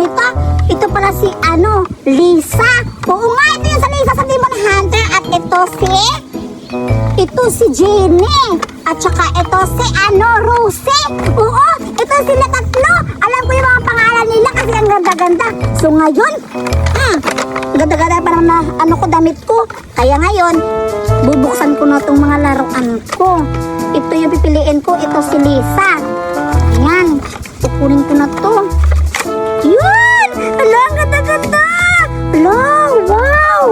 dito. Ito pala si Lisa. Oo nga, ito yung sa Lisa sa Demon Hunter. At ito si Jenny. At saka ito si Rosie. Oo, ito sila tatlo. Alam ko yung mga pangalan nila kasi ang ganda-ganda. So ngayon, ganda-ganda pa na damit ko. Kaya ngayon, bubuksan ko na itong mga laruan ko. Ito yung pipiliin ko. Ito si Lisa. Ayan, kukunin ko na to. Yun! Hala, ang ganda-ganda! Hala, wow!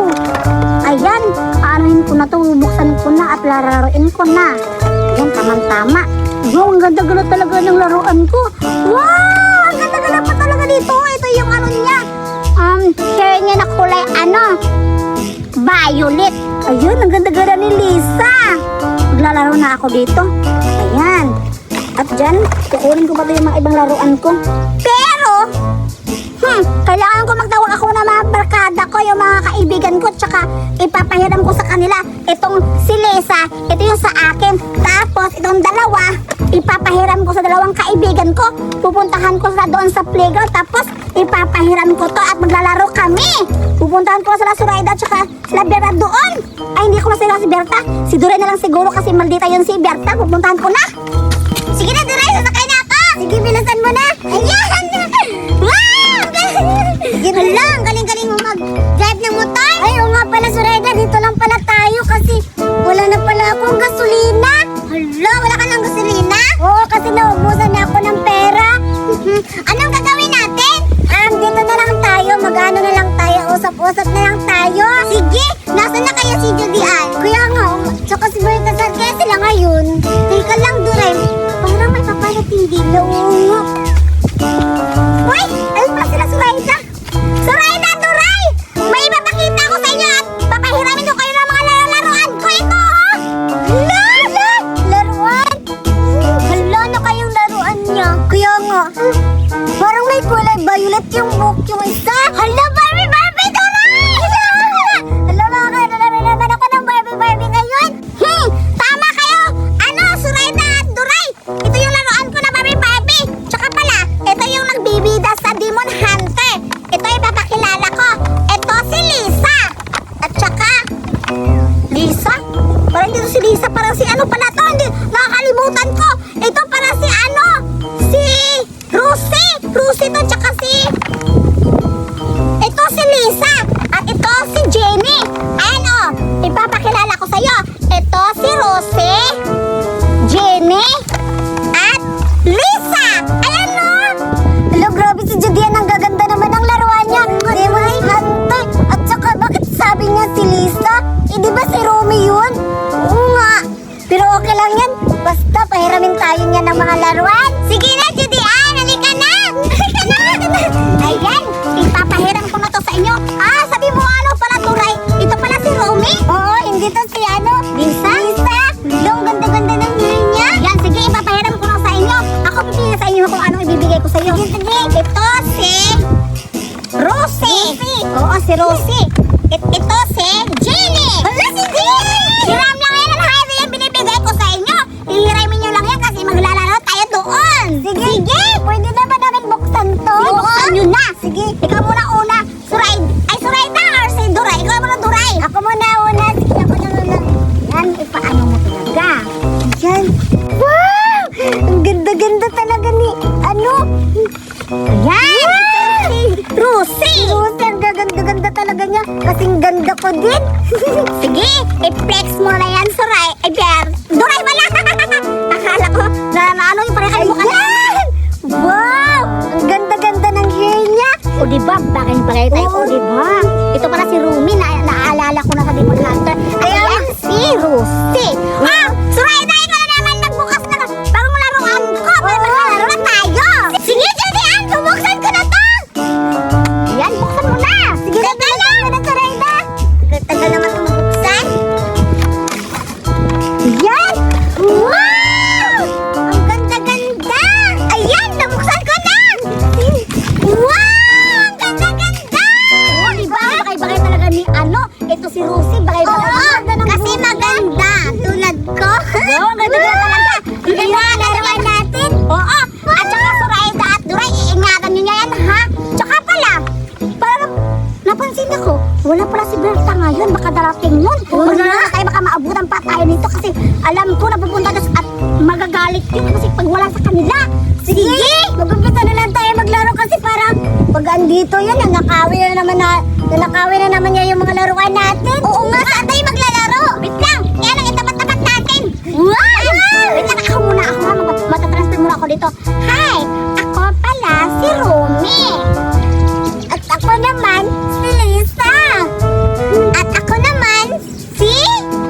Ayan, anuhin ko na to, bubuksan ko na at lalaroin ko na. Ayan, tamang-tama. Wow, ang ganda-ganda talaga ng laruan ko. Wow! Ang ganda-ganda pa talaga dito. Ito yung niya. Hair niya na kulay violet. Ayun, ang ganda-ganda ni Lisa. Maglalaro na ako dito. Ayan. At dyan, kukunin ko pa yung mga ibang laruan ko. Pero, kailangan ko magtawag ako ng mga barkada ko, yung mga kaibigan ko, tsaka ipapahiram ko sa kanila. Itong si Lisa, ito yung sa akin. Tapos, itong dalawa, ipapahiram ko sa dalawang kaibigan ko. Pupuntahan ko sila doon sa playground. Tapos, ipapahiram ko to at maglalaro kami. Pupuntahan ko sila Suraida tsaka sila Berta doon. Ay, hindi ko na sila si Berta. Si Duray na lang siguro kasi maldita yun si Berta. Pupuntahan ko na. Sige na, Duray, sasakay na ako. Sige, bilisan mo na. Ayan! Wow! Hala, ang galing-galing mo mag-drive ng motor. Ay, oo nga pala, Suraida. Dito lang pala tayo kasi wala na pala akong gasolina. Hala, wala ka ng gasolina? Oo, kasi naubusan na ako ng pera. Anong gagawin natin? Dito na lang tayo. Mag-ano na lang tayo. Usap-usap na lang tayo. Sige, nasa na kaya si Judy Ann? Kaya nga, tsaka si Berta Sarkea sila ngayon. Teka lang, Duray. Parang may paparating din na ungo. Uy, ayun pa sila, Suraida. Suraida, Duray! May ipapakita ko sa inyo at papahiramin ko kayo ng mga laruan ko. Ito, laruan? Hala na kayong laruan niya. Kaya nga, parang may kulay violet yung book yung isa. Hala, Barbie, Duray! Hala, makakalarin naman ako ng Barbie ngayon. Tama kayo! Suraida at Duray! Ito yung laruan ko na Barbie. Tsaka pala, ito yung nagbibida sa Demon Hunter. Ito yung papakilala ko. Ito si Lisa. At tsaka, Lisa? Parang dito si Lisa. Parang si pala to. Hindi, nakakalimutan ko. Ito para si si Rosie. Rosie to, tsaka ito si Lisa. At ito si Jenny. Ayan ipapakilala ko sa'yo. Ito si Rosie, Jenny, at Lisa. Ayan Hello, grabe si Judy. Ang gaganda naman ang laruan niya. Demon Hunter. At saka, bakit sabi niya si Lisa? Di ba si Romy yun? Oo nga. Pero okay lang yan. Basta pahiramin tayo niya ng mga laruan. Sige na, Judy Ann. Halika na. Ayan. Ipapahiram ko na to sa inyo. Sabi mo pala, Duray? Ito pala si Romy? Oo, hindi to si Lisa? Lisa? Ang ganda-ganda ng hair niya. Yan, sige, ipapahiram ko na sa inyo. Ako pipili sa inyo kung anong ibibigay ko sa iyo. Sige. Ito si Rosie. Oo, si Rosie. Ito si Jenny. Wala si Jenny. Hiram lang yan ang hair yan binibigay ko sa inyo. Hihiramin nyo lang yan kasi maglalaro tayo doon. Sige. Pwede na ba namin buksan to? Buksan nyo na. Sige. Ikaw muna una. Suraida or si Duray? Ikaw muna, Duray. Ako muna una. Sige, ako na muna. Yan, ipaano mo talaga. Yan. Wow! Ang ganda-ganda talaga ni Ayan! Rosie! Rosie, ang gaganda-ganda talaga niya. Kasing ganda ko din. Sige, i-flex mo na yan, Suray. Duray wala! Akala ko na yung parehay mo ka na. Wow! Ang ganda-ganda ng hair niya. O diba, bagay tayo. O diba? Ito para si Rumi, naalala ko na sa Demon Hunter. Ayan, si Rosie. Suray, dahil ko na naman nagbukas na bagong laruan ko. Para maglalaro na tayo. Sige, Judy Ann, bubuksan ko na to. Ayan, buksan mo na. Sige, tagal na, Surayda. Tagal naman ito mabuksan. Ayan. Wow! Ang ganda-ganda. Ayan, nabuksan ko na. Wow! Ang ganda-ganda. O, diba? makakarating nun. Maglaro na tayo, baka maabutan pa tayo nito kasi alam ko na pupunta na at magagalit yun kasi pag wala sa kanila. Sige! Mag-umpisa na lang tayo maglaro kasi parang pag andito yan, nanakawin na naman niya yung mga laruan natin. Oo nga, saan tayo maglalaro? Wait lang, kaya lang itapat-tapat natin. Wow! Wait lang, ako muna, matatransfer muna ako dito. Hi! Ako pala si Rumi. At ako naman si Lisa. At ako naman si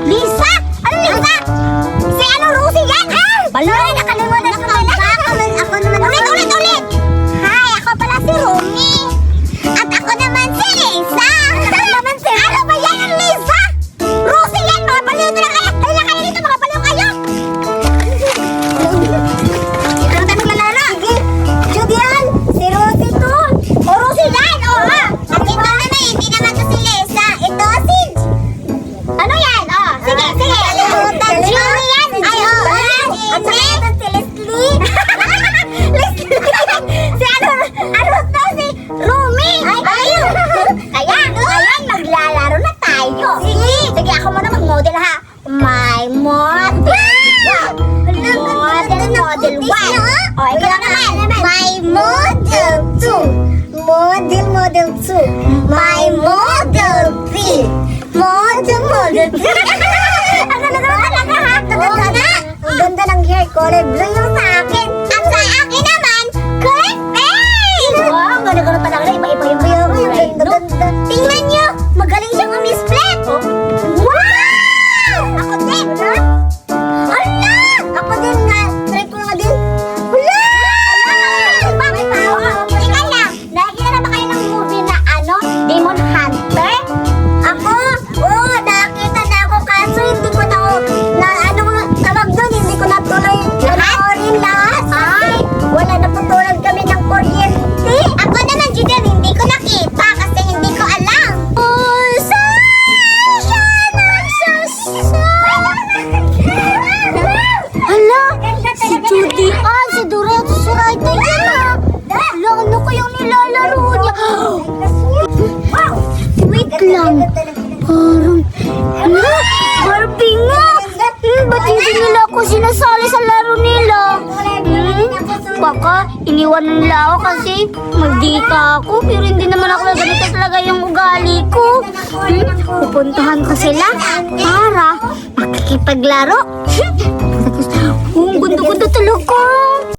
Lisa. Ano Lisa? Si ano Rosie yan? Baloy, nakalimutan ko na lang. Ako naman. Ulit. Hi, ako pala si Rumi. At ako naman si Lisa. Ano ba yan ang Lisa? Rosie yan, mga baliw na lang kayo. Kaya kayo dito, mga baliw kayo. Ano tayo maglalaro? Sige. Judian, si Rosie to. O Rosie yan, o ha. At ito naman, hindi naman to si Lisa. Ito si... Ano yan? O, sige. Julian. Ay, o. At saka ito si Leslie. Si ano to si Rumi. Ayun. Kaya, ngayon maglalaro na tayo. Sige, ako muna mag-model ha. My model. Model 1. O, ikaw naman. My model 2. Model 2. My model 3. Model 3. Ano na naman talaga ha? Ang ganda ng hair, color blue yung sa akin. At sa akin naman, color pink! Wow, ganda-ganda talaga. Iba-iba yung ganda. Tingnan nyo, magaling siyang umisplay. Wow! Ako din, ha? Hala! Ako din nga. Try ko nga din. Hala! Bakit pa ako? Ika lang, nakikita na ba kayo ng movie na Demon Hunter? Ako? Oo, nakita na ako kaso hindi ko tawag doon, hindi ko natuloy panoorin lahat. Ay, wala naputulog kami ng kuryente. Ako naman, Julian, hindi ko nakita kasi hindi ko alam. Oh, hala, si Julian, si Doreen, si Raita yan ha. Hala, ano kayang nilalaro niya? Wait lang. Barbie nga! Ba't hindi nila ako sinasali sa laro nila? Baka iniwan nila ako kasi maldita ako pero hindi naman ako ganito talaga yung ugali ko. Pupuntahan ko sila para makikipaglaro. Ang ganda-ganda talaga.